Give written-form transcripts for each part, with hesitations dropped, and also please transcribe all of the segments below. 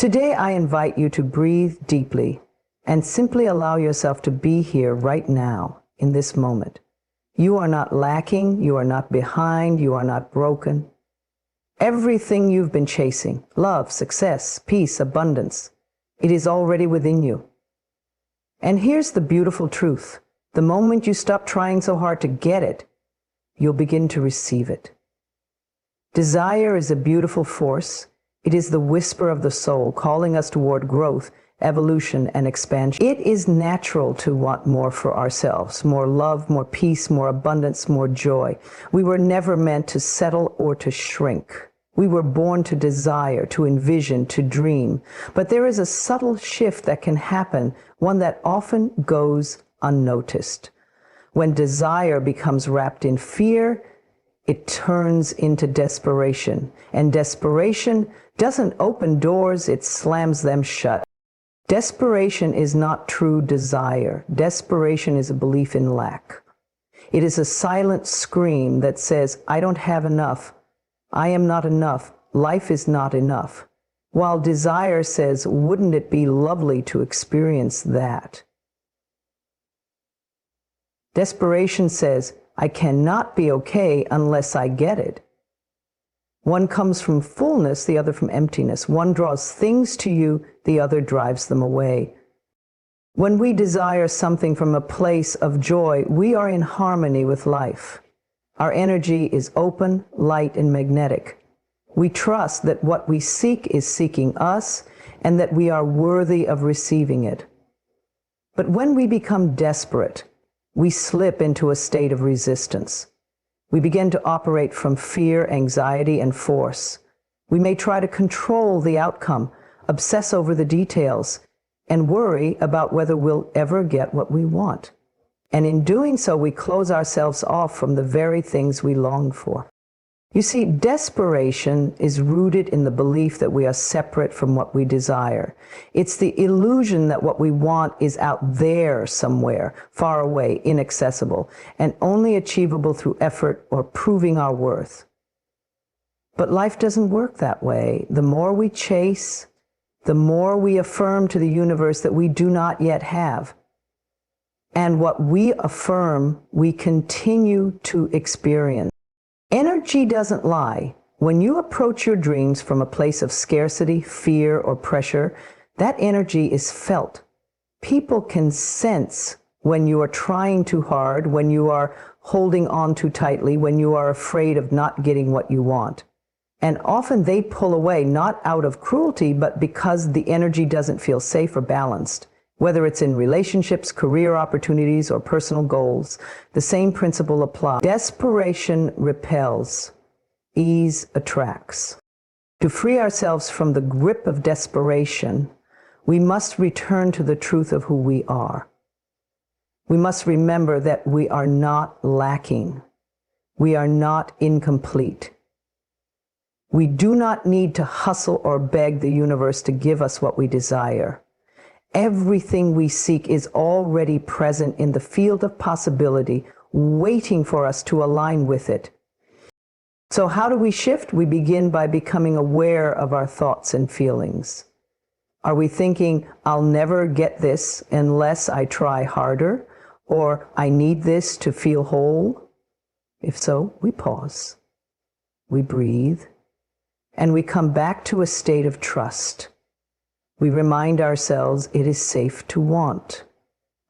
Today, I invite you to breathe deeply and simply allow yourself to be here right now, in this moment. You are not lacking, you are not behind, you are not broken. Everything you've been chasing, love, success, peace, abundance, it is already within you. And here's the beautiful truth. The moment you stop trying so hard to get it, you'll begin to receive it. Desire is a beautiful force. It is the whisper of the soul calling us toward growth, evolution, and expansion. It is natural to want more for ourselves, more love, more peace, more abundance, more joy. We were never meant to settle or to shrink. We were born to desire, to envision, to dream. But there is a subtle shift that can happen, one that often goes unnoticed. When desire becomes wrapped in fear, it turns into desperation. And desperation doesn't open doors, it slams them shut. Desperation is not true desire. Desperation is a belief in lack. It is a silent scream that says, I don't have enough. I am not enough. Life is not enough. While desire says, wouldn't it be lovely to experience that? Desperation says, I cannot be okay unless I get it. One comes from fullness, the other from emptiness. One draws things to you, the other drives them away. When we desire something from a place of joy, we are in harmony with life. Our energy is open, light, and magnetic. We trust that what we seek is seeking us and that we are worthy of receiving it. But when we become desperate, we slip into a state of resistance. We begin to operate from fear, anxiety, and force. We may try to control the outcome, obsess over the details, and worry about whether we'll ever get what we want. And in doing so, we close ourselves off from the very things we long for. You see, desperation is rooted in the belief that we are separate from what we desire. It's the illusion that what we want is out there somewhere, far away, inaccessible, and only achievable through effort or proving our worth. But life doesn't work that way. The more we chase, the more we affirm to the universe that we do not yet have. And what we affirm, we continue to experience. Energy doesn't lie. When you approach your dreams from a place of scarcity, fear, or pressure, that energy is felt. People can sense when you are trying too hard, when you are holding on too tightly, when you are afraid of not getting what you want. And often they pull away, not out of cruelty, but because the energy doesn't feel safe or balanced. Whether it's in relationships, career opportunities, or personal goals, the same principle applies. Desperation repels, ease attracts. To free ourselves from the grip of desperation, we must return to the truth of who we are. We must remember that we are not lacking. We are not incomplete. We do not need to hustle or beg the universe to give us what we desire. Everything we seek is already present in the field of possibility, waiting for us to align with it. So how do we shift? We begin by becoming aware of our thoughts and feelings. Are we thinking, I'll never get this unless I try harder? Or I need this to feel whole? If so, we pause, we breathe, and we come back to a state of trust. We remind ourselves it is safe to want.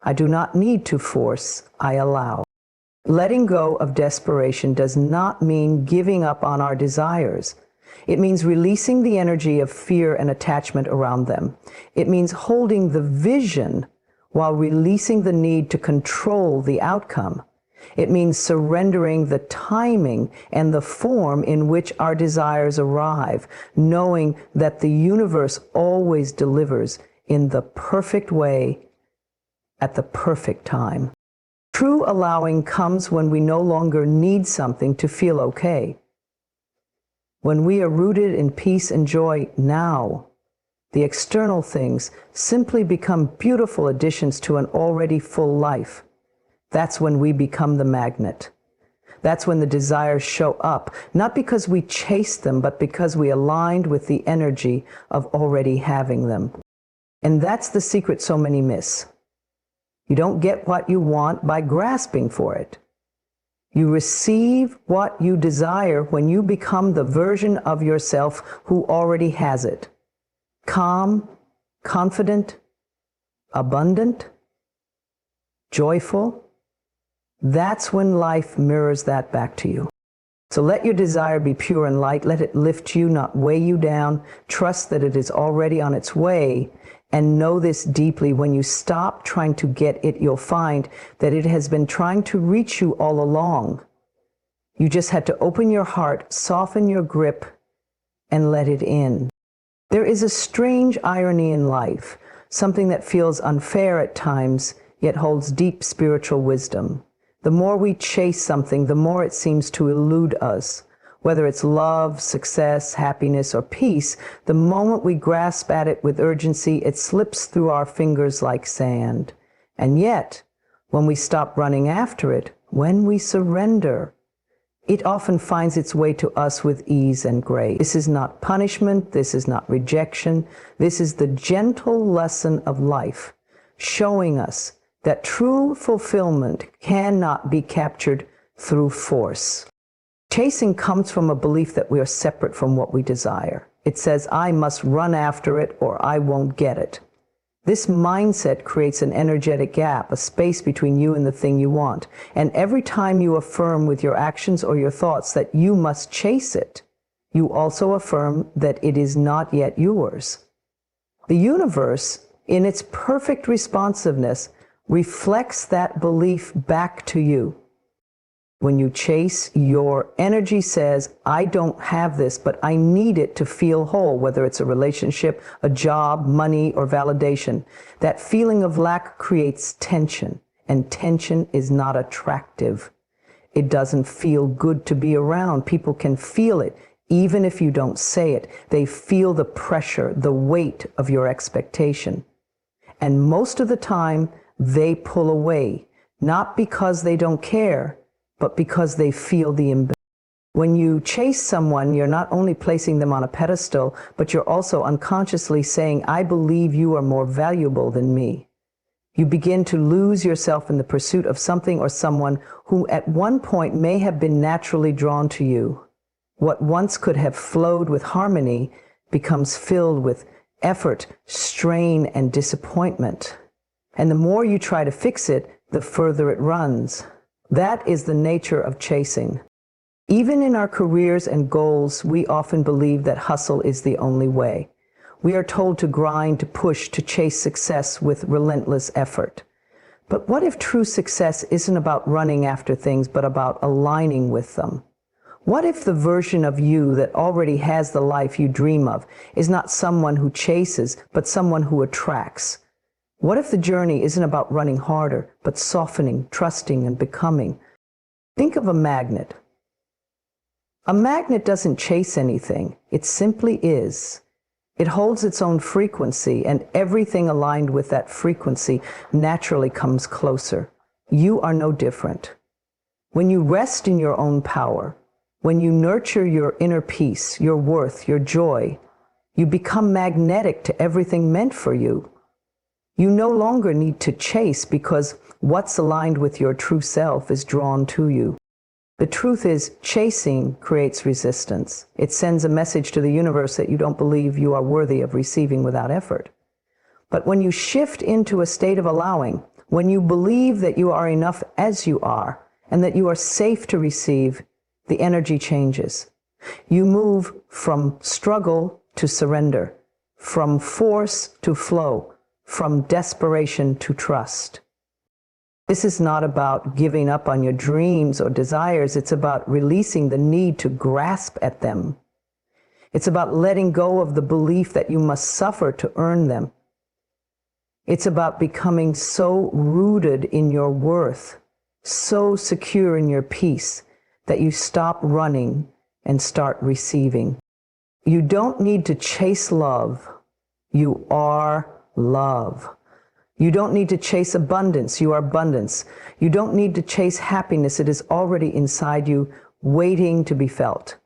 I do not need to force, I allow. Letting go of desperation does not mean giving up on our desires. It means releasing the energy of fear and attachment around them. It means holding the vision while releasing the need to control the outcome. It means surrendering the timing and the form in which our desires arrive, knowing that the universe always delivers in the perfect way at the perfect time. True allowing comes when we no longer need something to feel okay. When we are rooted in peace and joy now, the external things simply become beautiful additions to an already full life. That's when we become the magnet. That's when the desires show up, not because we chased them, but because we aligned with the energy of already having them. And that's the secret so many miss. You don't get what you want by grasping for it. You receive what you desire when you become the version of yourself who already has it. Calm, confident, abundant, joyful. That's when life mirrors that back to you. So let your desire be pure and light. Let it lift you, not weigh you down. Trust that it is already on its way. And know this deeply. When you stop trying to get it, you'll find that it has been trying to reach you all along. You just had to open your heart, soften your grip, and let it in. There is a strange irony in life, something that feels unfair at times, yet holds deep spiritual wisdom. The more we chase something, the more it seems to elude us. Whether it's love, success, happiness, or peace, the moment we grasp at it with urgency, it slips through our fingers like sand. And yet, when we stop running after it, when we surrender, it often finds its way to us with ease and grace. This is not punishment. This is not rejection. This is the gentle lesson of life, showing us that true fulfillment cannot be captured through force. Chasing comes from a belief that we are separate from what we desire. It says, I must run after it or I won't get it. This mindset creates an energetic gap, a space between you and the thing you want. And every time you affirm with your actions or your thoughts that you must chase it, you also affirm that it is not yet yours. The universe, in its perfect responsiveness, reflects that belief back to you. When you chase, your energy says, I don't have this, but I need it to feel whole, whether it's a relationship, a job, money, or validation. That feeling of lack creates tension, and tension is not attractive. It doesn't feel good to be around. People can feel it, even if you don't say it. They feel the pressure, the weight of your expectation. And most of the time, they pull away, not because they don't care, but because they feel the imbalance. When you chase someone, you're not only placing them on a pedestal, but you're also unconsciously saying, I believe you are more valuable than me. You begin to lose yourself in the pursuit of something or someone who at one point may have been naturally drawn to you. What once could have flowed with harmony becomes filled with effort, strain, and disappointment. And the more you try to fix it, the further it runs. That is the nature of chasing. Even in our careers and goals, we often believe that hustle is the only way. We are told to grind, to push, to chase success with relentless effort. But what if true success isn't about running after things, but about aligning with them? What if the version of you that already has the life you dream of is not someone who chases, but someone who attracts? What if the journey isn't about running harder, but softening, trusting, and becoming? Think of a magnet. A magnet doesn't chase anything. It simply is. It holds its own frequency, and everything aligned with that frequency naturally comes closer. You are no different. When you rest in your own power, when you nurture your inner peace, your worth, your joy, you become magnetic to everything meant for you. You no longer need to chase because what's aligned with your true self is drawn to you. The truth is, chasing creates resistance. It sends a message to the universe that you don't believe you are worthy of receiving without effort. But when you shift into a state of allowing, when you believe that you are enough as you are, and that you are safe to receive, the energy changes. You move from struggle to surrender, from force to flow, from desperation to trust. This is not about giving up on your dreams or desires. It's about releasing the need to grasp at them. It's about letting go of the belief that you must suffer to earn them. It's about becoming so rooted in your worth, so secure in your peace, that you stop running and start receiving. You don't need to chase love. You are love. You don't need to chase abundance. You are abundance. You don't need to chase happiness. It is already inside you, waiting to be felt.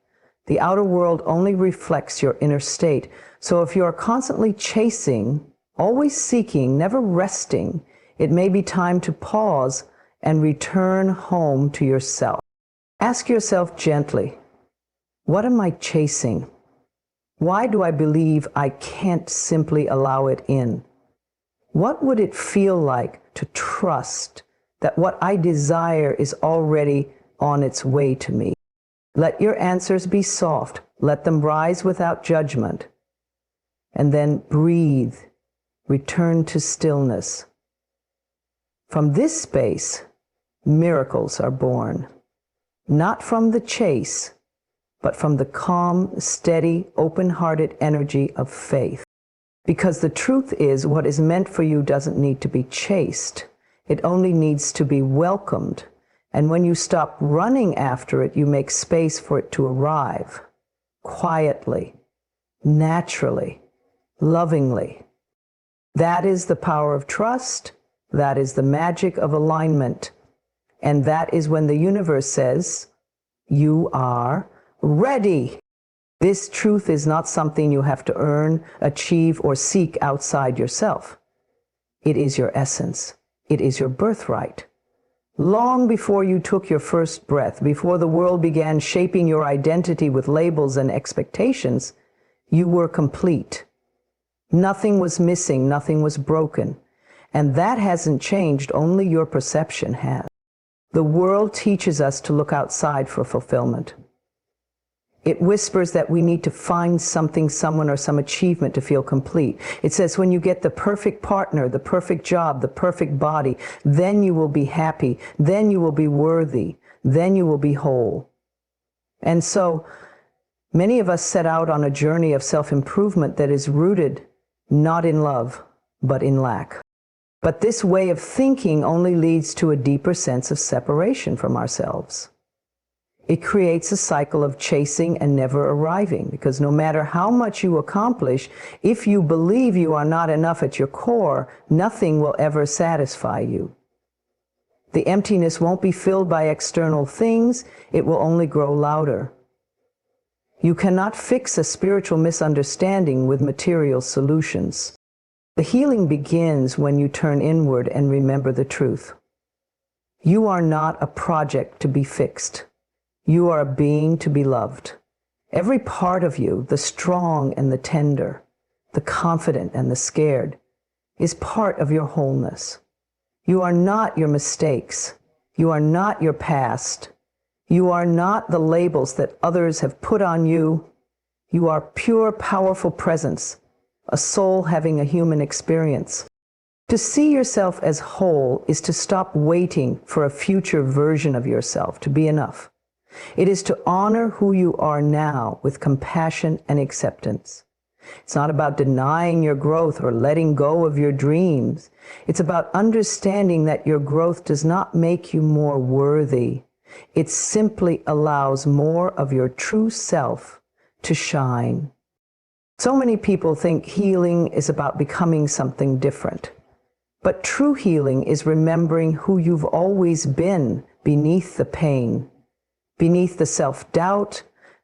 The outer world only reflects your inner state. So if you are constantly chasing, always seeking, never resting, it may be time to pause and return home to yourself. Ask yourself gently, what am I chasing? Why do I believe I can't simply allow it in? What would it feel like to trust that what I desire is already on its way to me? Let your answers be soft. Let them rise without judgment. And then breathe. Return to stillness. From this space, miracles are born. Not from the chase, but from the calm, steady, open-hearted energy of faith. Because the truth is, what is meant for you doesn't need to be chased. It only needs to be welcomed. And when you stop running after it, you make space for it to arrive. Quietly, naturally, lovingly. That is the power of trust. That is the magic of alignment. And that is when the universe says, you are ready. This truth is not something you have to earn, achieve, or seek outside yourself. It is your essence. It is your birthright. Long before you took your first breath, before the world began shaping your identity with labels and expectations, you were complete. Nothing was missing, nothing was broken. And that hasn't changed, only your perception has. The world teaches us to look outside for fulfillment. It whispers that we need to find something, someone, or some achievement to feel complete. It says when you get the perfect partner, the perfect job, the perfect body, then you will be happy, then you will be worthy, then you will be whole. And so many of us set out on a journey of self-improvement that is rooted not in love, but in lack. But this way of thinking only leads to a deeper sense of separation from ourselves. It creates a cycle of chasing and never arriving, because no matter how much you accomplish, if you believe you are not enough at your core, nothing will ever satisfy you. The emptiness won't be filled by external things, it will only grow louder. You cannot fix a spiritual misunderstanding with material solutions. The healing begins when you turn inward and remember the truth. You are not a project to be fixed. You are a being to be loved. Every part of you, the strong and the tender, the confident and the scared, is part of your wholeness. You are not your mistakes. You are not your past. You are not the labels that others have put on you. You are pure, powerful presence, a soul having a human experience. To see yourself as whole is to stop waiting for a future version of yourself to be enough. It is to honor who you are now with compassion and acceptance. It's not about denying your growth or letting go of your dreams. It's about understanding that your growth does not make you more worthy. It simply allows more of your true self to shine. So many people think healing is about becoming something different. But true healing is remembering who you've always been beneath the pain, beneath the self-doubt,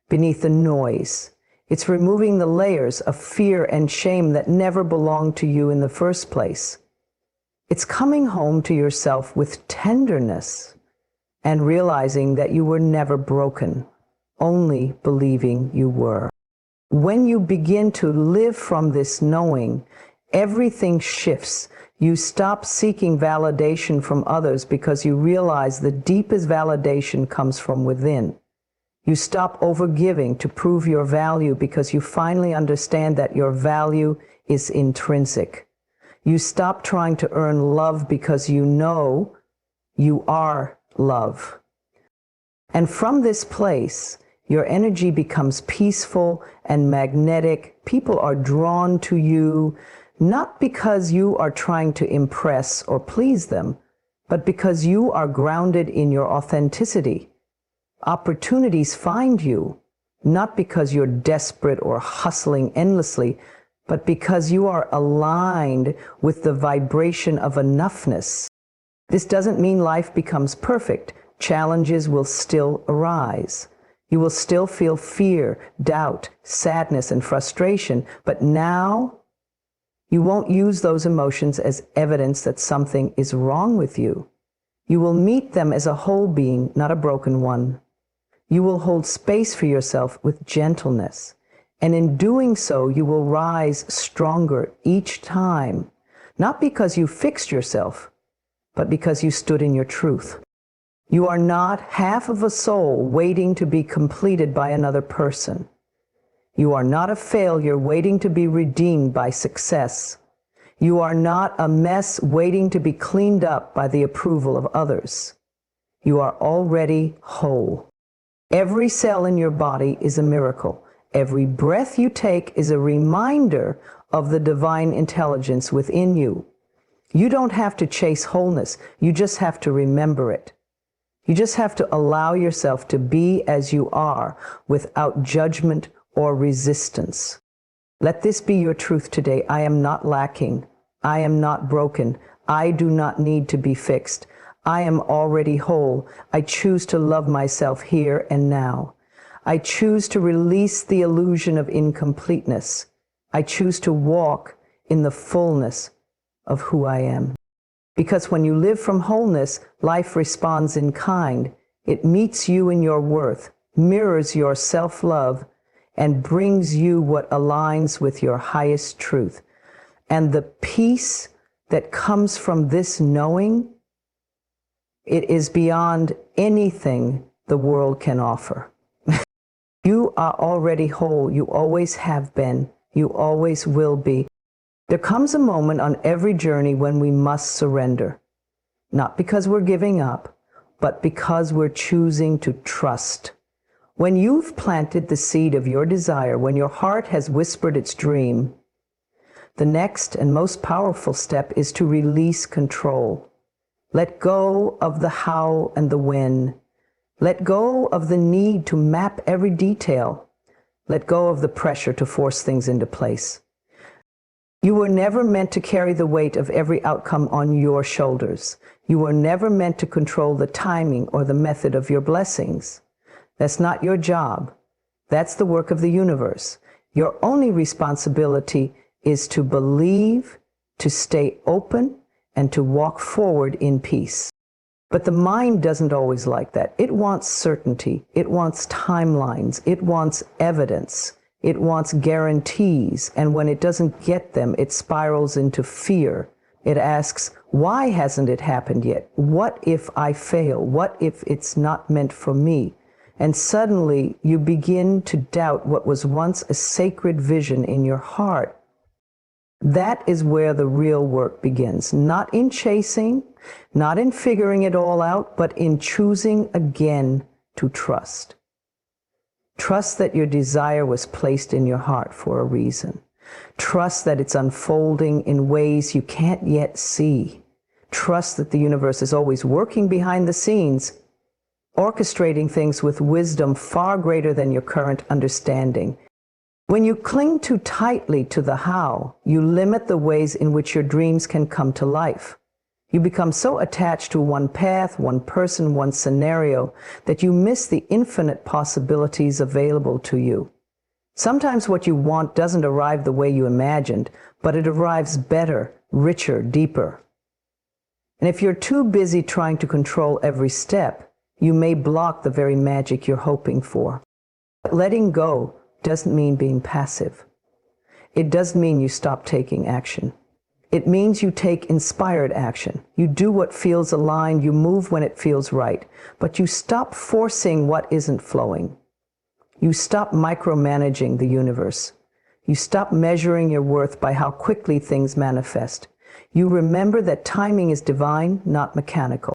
beneath the noise. It's removing the layers of fear and shame that never belonged to you in the first place. It's coming home to yourself with tenderness and realizing that you were never broken, only believing you were. When you begin to live from this knowing, everything shifts. You stop seeking validation from others because you realize the deepest validation comes from within. You stop overgiving to prove your value because you finally understand that your value is intrinsic. You stop trying to earn love because you know you are love. And from this place, your energy becomes peaceful and magnetic. People are drawn to you, not because you are trying to impress or please them, but because you are grounded in your authenticity. Opportunities find you, not because you're desperate or hustling endlessly, but because you are aligned with the vibration of enoughness. This doesn't mean life becomes perfect. Challenges will still arise. You will still feel fear, doubt, sadness, and frustration, but now you won't use those emotions as evidence that something is wrong with you. You will meet them as a whole being, not a broken one. You will hold space for yourself with gentleness. And in doing so, you will rise stronger each time, not because you fixed yourself, but because you stood in your truth. You are not half of a soul waiting to be completed by another person. You are not a failure waiting to be redeemed by success. You are not a mess waiting to be cleaned up by the approval of others. You are already whole. Every cell in your body is a miracle. Every breath you take is a reminder of the divine intelligence within you. You don't have to chase wholeness. You just have to remember it. You just have to allow yourself to be as you are without judgment or resistance. Let this be your truth today. I am not lacking. I am not broken. I do not need to be fixed. I am already whole. I choose to love myself here and now. I choose to release the illusion of incompleteness. I choose to walk in the fullness of who I am. Because when you live from wholeness, life responds in kind. It meets you in your worth, mirrors your self-love, and brings you what aligns with your highest truth. And the peace that comes from this knowing, it is beyond anything the world can offer. You are already whole. You always have been. You always will be. There comes a moment on every journey when we must surrender. Not because we're giving up, but because we're choosing to trust. When you've planted the seed of your desire, when your heart has whispered its dream, the next and most powerful step is to release control. Let go of the how and the when. Let go of the need to map every detail. Let go of the pressure to force things into place. You were never meant to carry the weight of every outcome on your shoulders. You were never meant to control the timing or the method of your blessings. That's not your job. That's the work of the universe. Your only responsibility is to believe, to stay open, and to walk forward in peace. But the mind doesn't always like that. It wants certainty. It wants timelines. It wants evidence. It wants guarantees. And when it doesn't get them, it spirals into fear. It asks, why hasn't it happened yet? What if I fail? What if it's not meant for me? And suddenly you begin to doubt what was once a sacred vision in your heart. That is where the real work begins. Not in chasing, not in figuring it all out, but in choosing again to trust. Trust that your desire was placed in your heart for a reason. Trust that it's unfolding in ways you can't yet see. Trust that the universe is always working behind the scenes, orchestrating things with wisdom far greater than your current understanding. When you cling too tightly to the how, you limit the ways in which your dreams can come to life. You become so attached to one path, one person, one scenario, that you miss the infinite possibilities available to you. Sometimes what you want doesn't arrive the way you imagined, but it arrives better, richer, deeper. And if you're too busy trying to control every step, you may block the very magic you're hoping for. But letting go doesn't mean being passive. It does mean you stop taking action. It means you take inspired action. You do what feels aligned, you move when it feels right, but you stop forcing what isn't flowing. You stop micromanaging the universe. You stop measuring your worth by how quickly things manifest. You remember that timing is divine, not mechanical.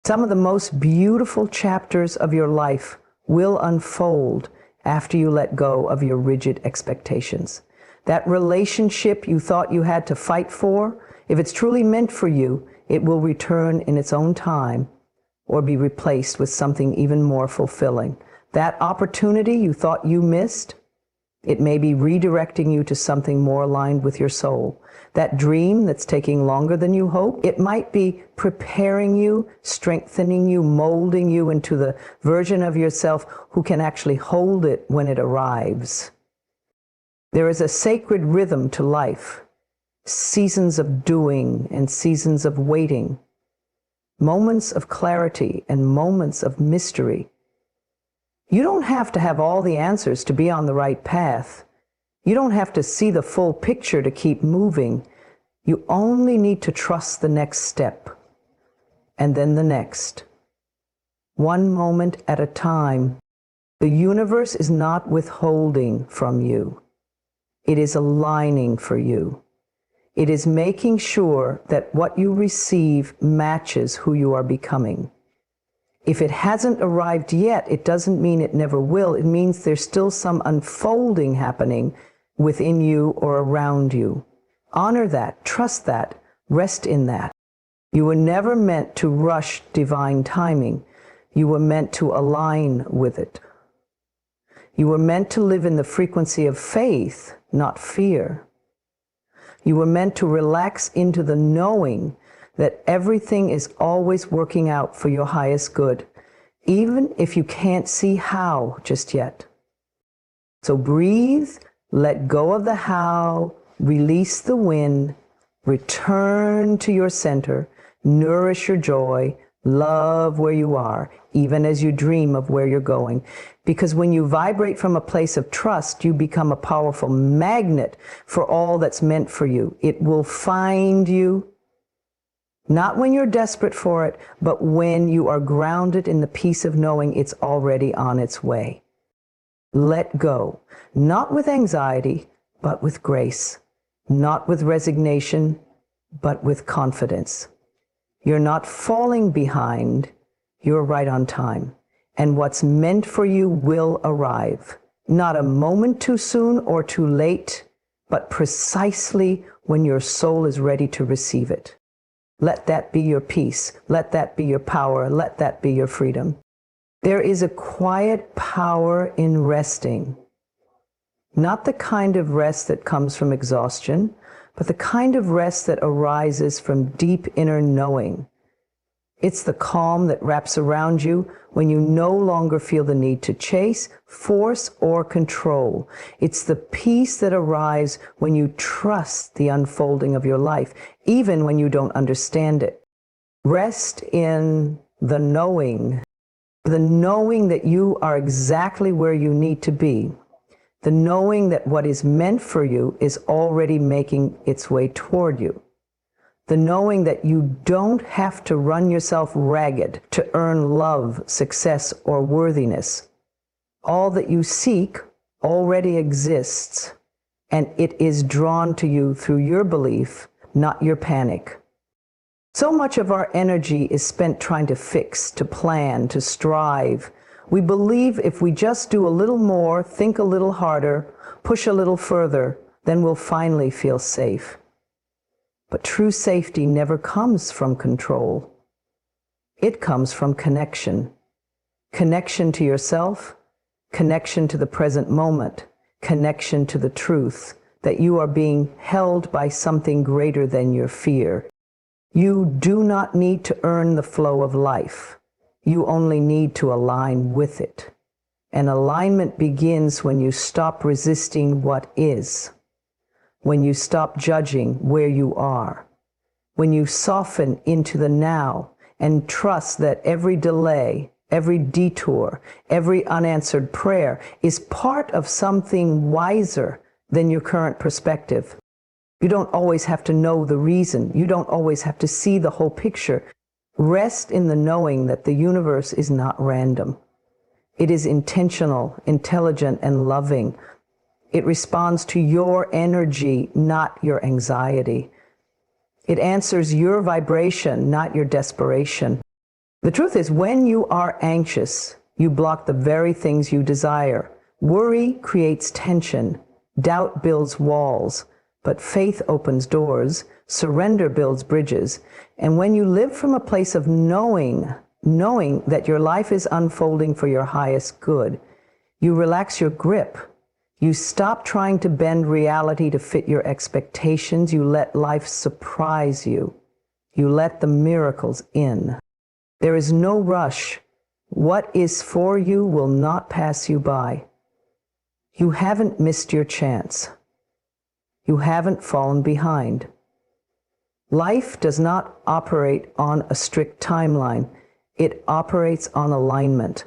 Some of the most beautiful chapters of your life will unfold after you let go of your rigid expectations. That relationship you thought you had to fight for, if it's truly meant for you, it will return in its own time or be replaced with something even more fulfilling. That opportunity you thought you missed, It may be redirecting you to something more aligned with your soul. That dream that's taking longer than you hope, it might be preparing you, strengthening you, molding you into the version of yourself who can actually hold it when it arrives. There is a sacred rhythm to life, seasons of doing and seasons of waiting, moments of clarity and moments of mystery. You don't have to have all the answers to be on the right path. You don't have to see the full picture to keep moving. You only need to trust the next step, and then the next. One moment at a time. The universe is not withholding from you. It is aligning for you. It is making sure that what you receive matches who you are becoming. If it hasn't arrived yet, it doesn't mean it never will. It means there's still some unfolding happening within you or around you. Honor that, trust that, rest in that. You were never meant to rush divine timing. You were meant to align with it. You were meant to live in the frequency of faith, not fear. You were meant to relax into the knowing that everything is always working out for your highest good, even if you can't see how just yet. So breathe, let go of the how, release the when, return to your center, nourish your joy, love where you are, even as you dream of where you're going. Because when you vibrate from a place of trust, you become a powerful magnet for all that's meant for you. It will find you. Not when you're desperate for it, but when you are grounded in the peace of knowing it's already on its way. Let go, not with anxiety, but with grace. Not with resignation, but with confidence. You're not falling behind, you're right on time. And what's meant for you will arrive. Not a moment too soon or too late, but precisely when your soul is ready to receive it. Let that be your peace. Let that be your power. Let that be your freedom. There is a quiet power in resting. Not the kind of rest that comes from exhaustion, but the kind of rest that arises from deep inner knowing. It's the calm that wraps around you when you no longer feel the need to chase, force, or control. It's the peace that arrives when you trust the unfolding of your life, even when you don't understand it. Rest in the knowing that you are exactly where you need to be. The knowing that what is meant for you is already making its way toward you. The knowing that you don't have to run yourself ragged to earn love, success, or worthiness. All that you seek already exists, and it is drawn to you through your belief, not your panic. So much of our energy is spent trying to fix, to plan, to strive. We believe if we just do a little more, think a little harder, push a little further, then we'll finally feel safe. But true safety never comes from control. It comes from connection. Connection to yourself, connection to the present moment, connection to the truth that you are being held by something greater than your fear. You do not need to earn the flow of life. You only need to align with it. And alignment begins when you stop resisting what is. When you stop judging where you are, when you soften into the now and trust that every delay, every detour, every unanswered prayer is part of something wiser than your current perspective. You don't always have to know the reason. You don't always have to see the whole picture. Rest in the knowing that the universe is not random. It is intentional, intelligent, and loving. It responds to your energy, not your anxiety. It answers your vibration, not your desperation. The truth is, when you are anxious, you block the very things you desire. Worry creates tension. Doubt builds walls. But faith opens doors. Surrender builds bridges. And when you live from a place of knowing that your life is unfolding for your highest good, you relax your grip. You stop trying to bend reality to fit your expectations. You let life surprise you. You let the miracles in. There is no rush. What is for you will not pass you by. You haven't missed your chance. You haven't fallen behind. Life does not operate on a strict timeline. It operates on alignment.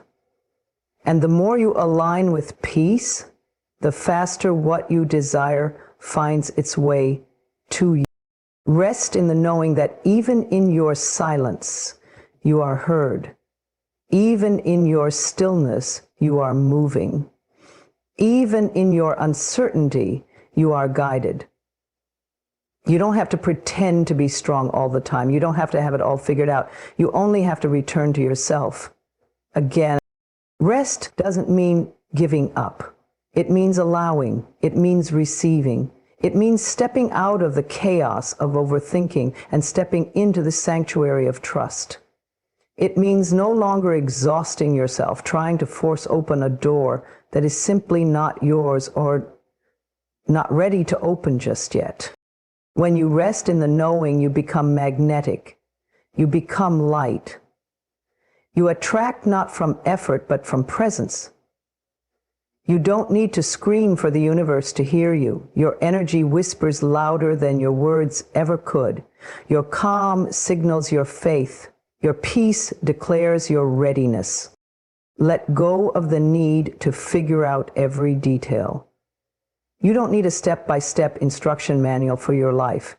And the more you align with peace, the faster what you desire finds its way to you. Rest in the knowing that even in your silence, you are heard. Even in your stillness, you are moving. Even in your uncertainty, you are guided. You don't have to pretend to be strong all the time. You don't have to have it all figured out. You only have to return to yourself. Again, rest doesn't mean giving up. It means allowing. It means receiving. It means stepping out of the chaos of overthinking and stepping into the sanctuary of trust. It means no longer exhausting yourself, trying to force open a door that is simply not yours or not ready to open just yet. When you rest in the knowing, you become magnetic. You become light. You attract not from effort, but from presence. You don't need to scream for the universe to hear you. Your energy whispers louder than your words ever could. Your calm signals your faith. Your peace declares your readiness. Let go of the need to figure out every detail. You don't need a step-by-step instruction manual for your life.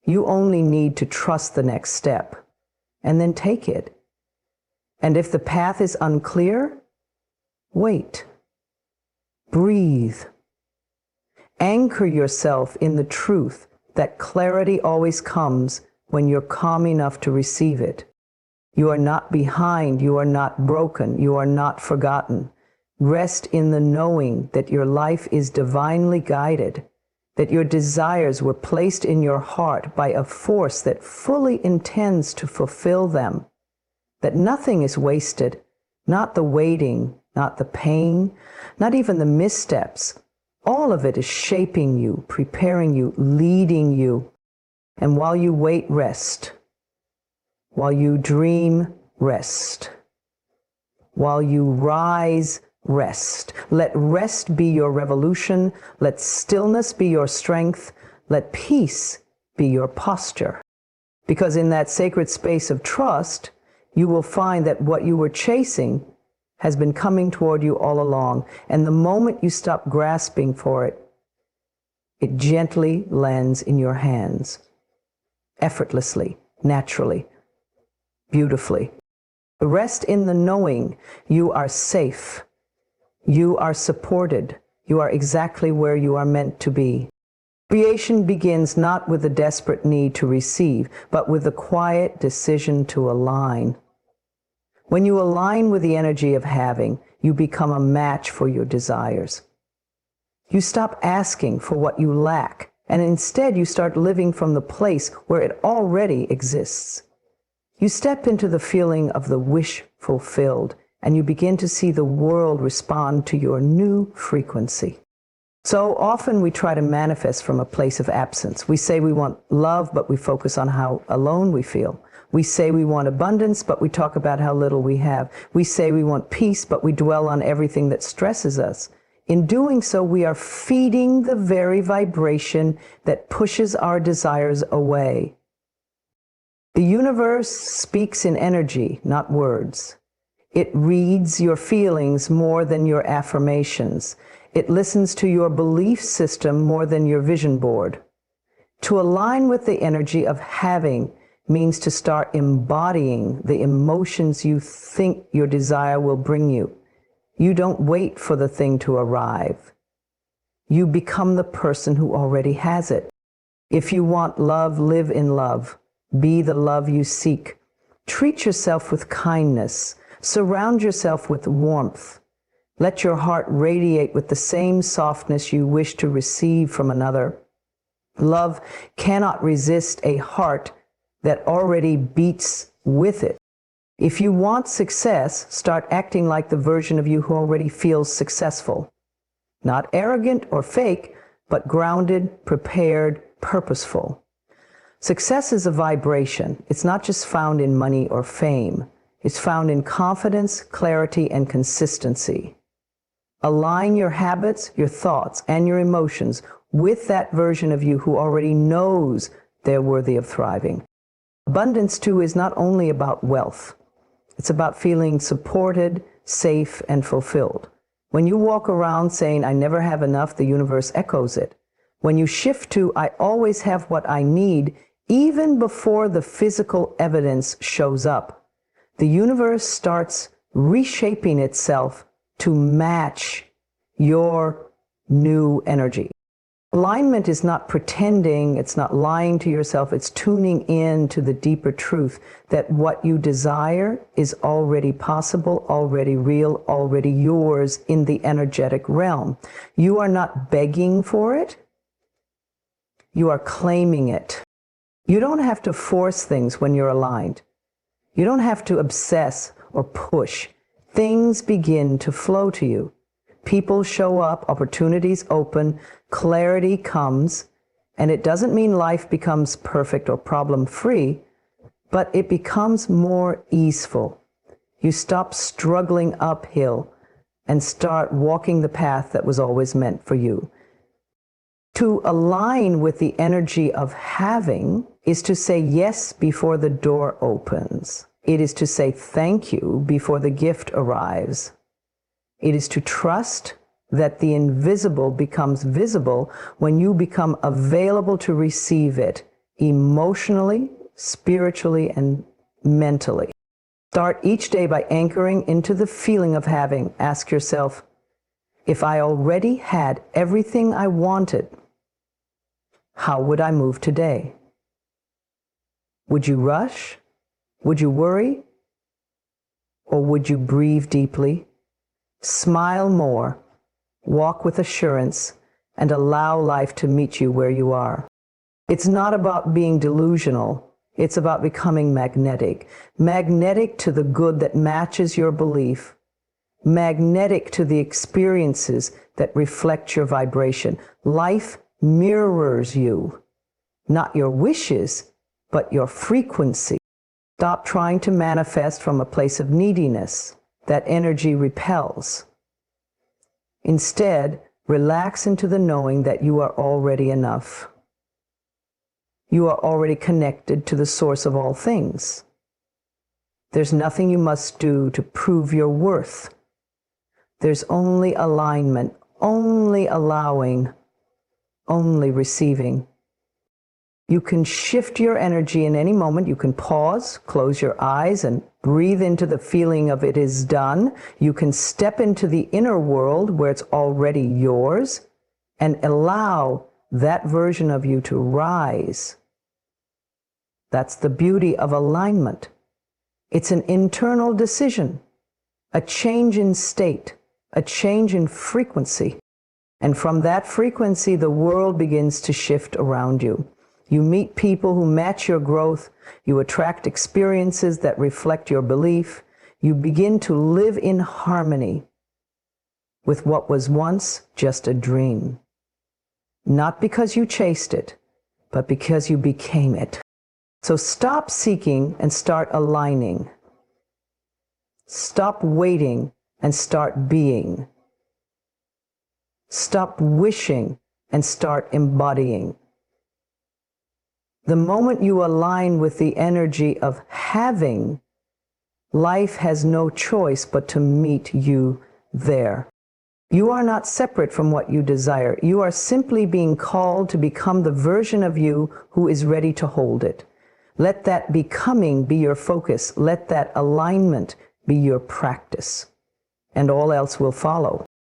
You only need to trust the next step, and then take it. And if the path is unclear, wait. Breathe. Anchor yourself in the truth that clarity always comes when you're calm enough to receive it. You are not behind, you are not broken, you are not forgotten. Rest in the knowing that your life is divinely guided, that your desires were placed in your heart by a force that fully intends to fulfill them, that nothing is wasted, not the waiting, not the pain, not even the missteps. All of it is shaping you, preparing you, leading you. And while you wait, rest. While you dream, rest. While you rise, rest. Let rest be your revolution. Let stillness be your strength. Let peace be your posture. Because in that sacred space of trust, you will find that what you were chasing has been coming toward you all along. And the moment you stop grasping for it, it gently lands in your hands. Effortlessly, naturally, beautifully. Rest in the knowing you are safe. You are supported. You are exactly where you are meant to be. Creation begins not with a desperate need to receive, but with a quiet decision to align. When you align with the energy of having, you become a match for your desires. You stop asking for what you lack, and instead you start living from the place where it already exists. You step into the feeling of the wish fulfilled, and you begin to see the world respond to your new frequency. So often we try to manifest from a place of absence. We say we want love, but we focus on how alone we feel. We say we want abundance, but we talk about how little we have. We say we want peace, but we dwell on everything that stresses us. In doing so, we are feeding the very vibration that pushes our desires away. The universe speaks in energy, not words. It reads your feelings more than your affirmations. It listens to your belief system more than your vision board. To align with the energy of having means to start embodying the emotions you think your desire will bring you. You don't wait for the thing to arrive. You become the person who already has it. If you want love, live in love. Be the love you seek. Treat yourself with kindness. Surround yourself with warmth. Let your heart radiate with the same softness you wish to receive from another. Love cannot resist a heart that already beats with it. If you want success, start acting like the version of you who already feels successful. Not arrogant or fake, but grounded, prepared, purposeful. Success is a vibration. It's not just found in money or fame. It's found in confidence, clarity, and consistency. Align your habits, your thoughts, and your emotions with that version of you who already knows they're worthy of thriving. Abundance, too, is not only about wealth. It's about feeling supported, safe, and fulfilled. When you walk around saying, "I never have enough," the universe echoes it. When you shift to, "I always have what I need," even before the physical evidence shows up, the universe starts reshaping itself to match your new energy. Alignment is not pretending, it's not lying to yourself, it's tuning in to the deeper truth that what you desire is already possible, already real, already yours in the energetic realm. You are not begging for it, you are claiming it. You don't have to force things when you're aligned. You don't have to obsess or push. Things begin to flow to you. People show up, opportunities open, clarity comes, and it doesn't mean life becomes perfect or problem-free, but it becomes more easeful. You stop struggling uphill and start walking the path that was always meant for you. To align with the energy of having is to say yes before the door opens. It is to say thank you before the gift arrives. It is to trust that the invisible becomes visible when you become available to receive it emotionally, spiritually, and mentally. Start each day by anchoring into the feeling of having. Ask yourself, if I already had everything I wanted, how would I move today? Would you rush? Would you worry? Or would you breathe deeply, smile more, walk with assurance, and allow life to meet you where you are? It's not about being delusional. It's about becoming magnetic. Magnetic to the good that matches your belief. Magnetic to the experiences that reflect your vibration. Life mirrors you. Not your wishes, but your frequency. Stop trying to manifest from a place of neediness. That energy repels. Instead, relax into the knowing that you are already enough. You are already connected to the source of all things. There's nothing you must do to prove your worth. There's only alignment, only allowing, only receiving. You can shift your energy in any moment. You can pause, close your eyes, and breathe into the feeling of it is done. You can step into the inner world where it's already yours and allow that version of you to rise. That's the beauty of alignment. It's an internal decision, a change in state, a change in frequency. And from that frequency, the world begins to shift around you. You meet people who match your growth. You attract experiences that reflect your belief. You begin to live in harmony with what was once just a dream. Not because you chased it, but because you became it. So stop seeking and start aligning. Stop waiting and start being. Stop wishing and start embodying. The moment you align with the energy of having, life has no choice but to meet you there. You are not separate from what you desire. You are simply being called to become the version of you who is ready to hold it. Let that becoming be your focus. Let that alignment be your practice. And all else will follow.